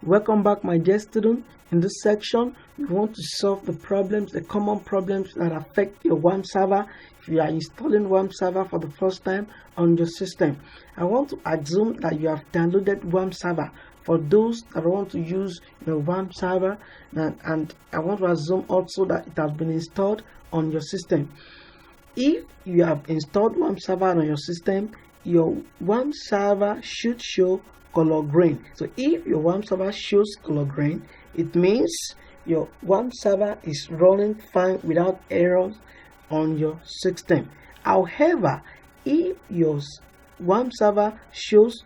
Welcome back, my dear student. In this section, we want to solve the common problems that affect your Wamp server. If you are installing Wamp server for the first time on your system, I want to assume that you have downloaded Wamp server. For those that want to use your Wamp server, and I want to assume also that it has been installed on your system. If you have installed Wamp server on your system, your Wamp server should show color green. So if your Wamp server shows color green, it means your Wamp server is running fine without errors on your system. However, if your Wamp server shows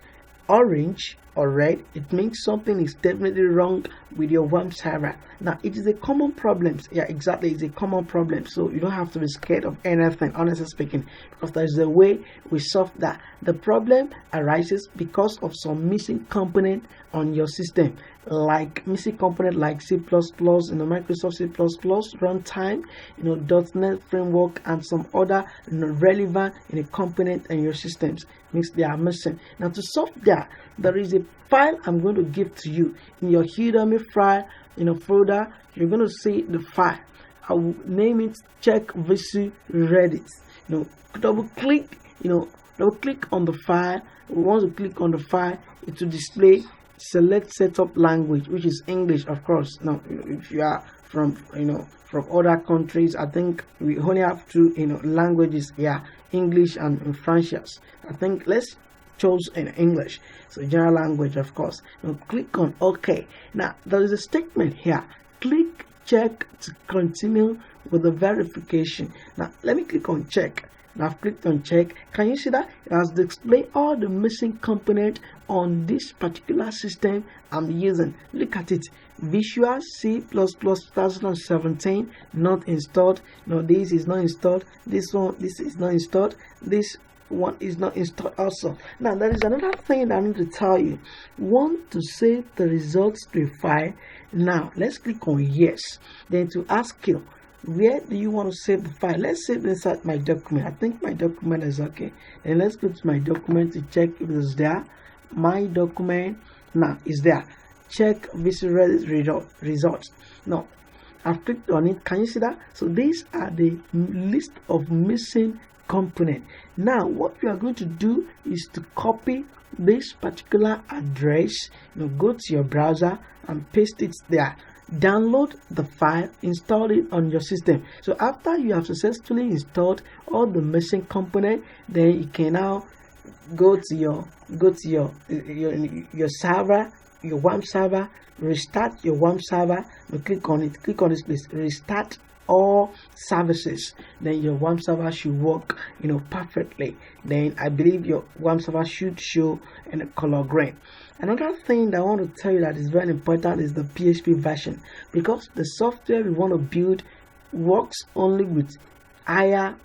orange or red, it means something is definitely wrong with your Wamp server. Now, it is a common problem. Yeah, exactly, it's a common problem. So you don't have to be scared of anything, honestly speaking, because there's a way we solve that. The problem arises because of some missing component on your system, like missing component like C++, Microsoft C++ runtime, .NET framework, and some other relevant component in your systems means they are missing. Now, to solve that, there is a file I'm going to give to you in your Udemy file folder. You're going to see the file. I will name it check vc Reddit. Double click on the file. Once you click on the file, it will display select setup language, which is English, of course. Now, if you are from other countries, I think we only have two languages here, English and French. I think let's choose in English, so general language, of course. Now click on OK. Now there is a statement here. Click check to continue with the verification. Now let me click on check. Now I've clicked on check. Can you see that it has displayed all the missing component on this particular system I'm using? Look at it. Visual C++ 2017 not installed. No, this is not installed. This is not installed. This one is not installed also. Now there is another thing I need to tell you. Want to save the results to a file? Now let's click on yes. Then to ask you, where do you want to save the file? Let's save inside my document. I think my document is okay. Then let's go to my document to check if it's there. My document now is there. Check visual results. Now I've clicked on it. Can you see that? So these are the list of missing component. Now what we are going to do is to copy this particular address. Go to your browser and paste it there. Download the file, install it on your system. So after you have successfully installed all the missing component, then you can now go to your server, your Wamp server, restart your Wamp server. Click on it, click on this place, restart all services. Then your Wamp server should work perfectly. Then I believe your Wamp server should show in a color green. Another thing that I want to tell you that is very important is the PHP version, because the software we want to build works only with higher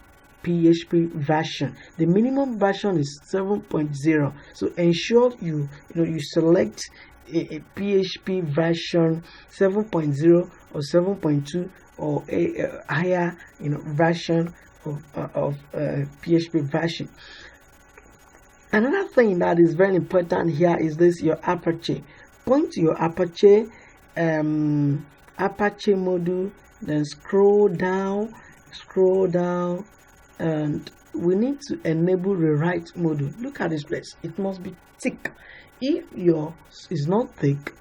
PHP version. The minimum version is 7.0. So ensure you select a PHP version 7.0 or 7.2 or a higher version of PHP version. Another thing that is very important here is this: your Apache. Point to your Apache module, then scroll down, and we need to enable rewrite module. Look at this place. It must be thick. If yours is not thick,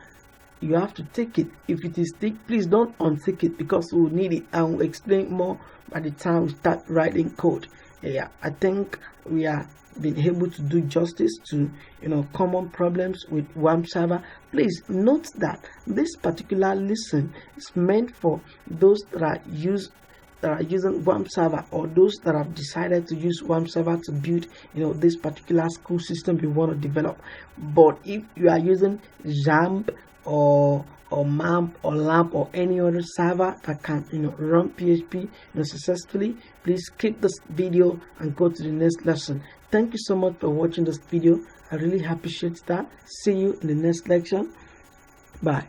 you have to take it. If it is thick, please don't untick it, because we will need it, and we'll explain more by the time we start writing code. Yeah, I think we are been able to do justice to common problems with Wamp server. Please note that this particular lesson is meant for those that are using Wamp server, or those that have decided to use Wamp server to build this particular school system you want to develop. But if you are using Wamp or Wamp or LAMP or any other server that can run PHP successfully, please skip this video and go to the next lesson. Thank you so much for watching this video. I really appreciate that. See you in the next lecture. Bye.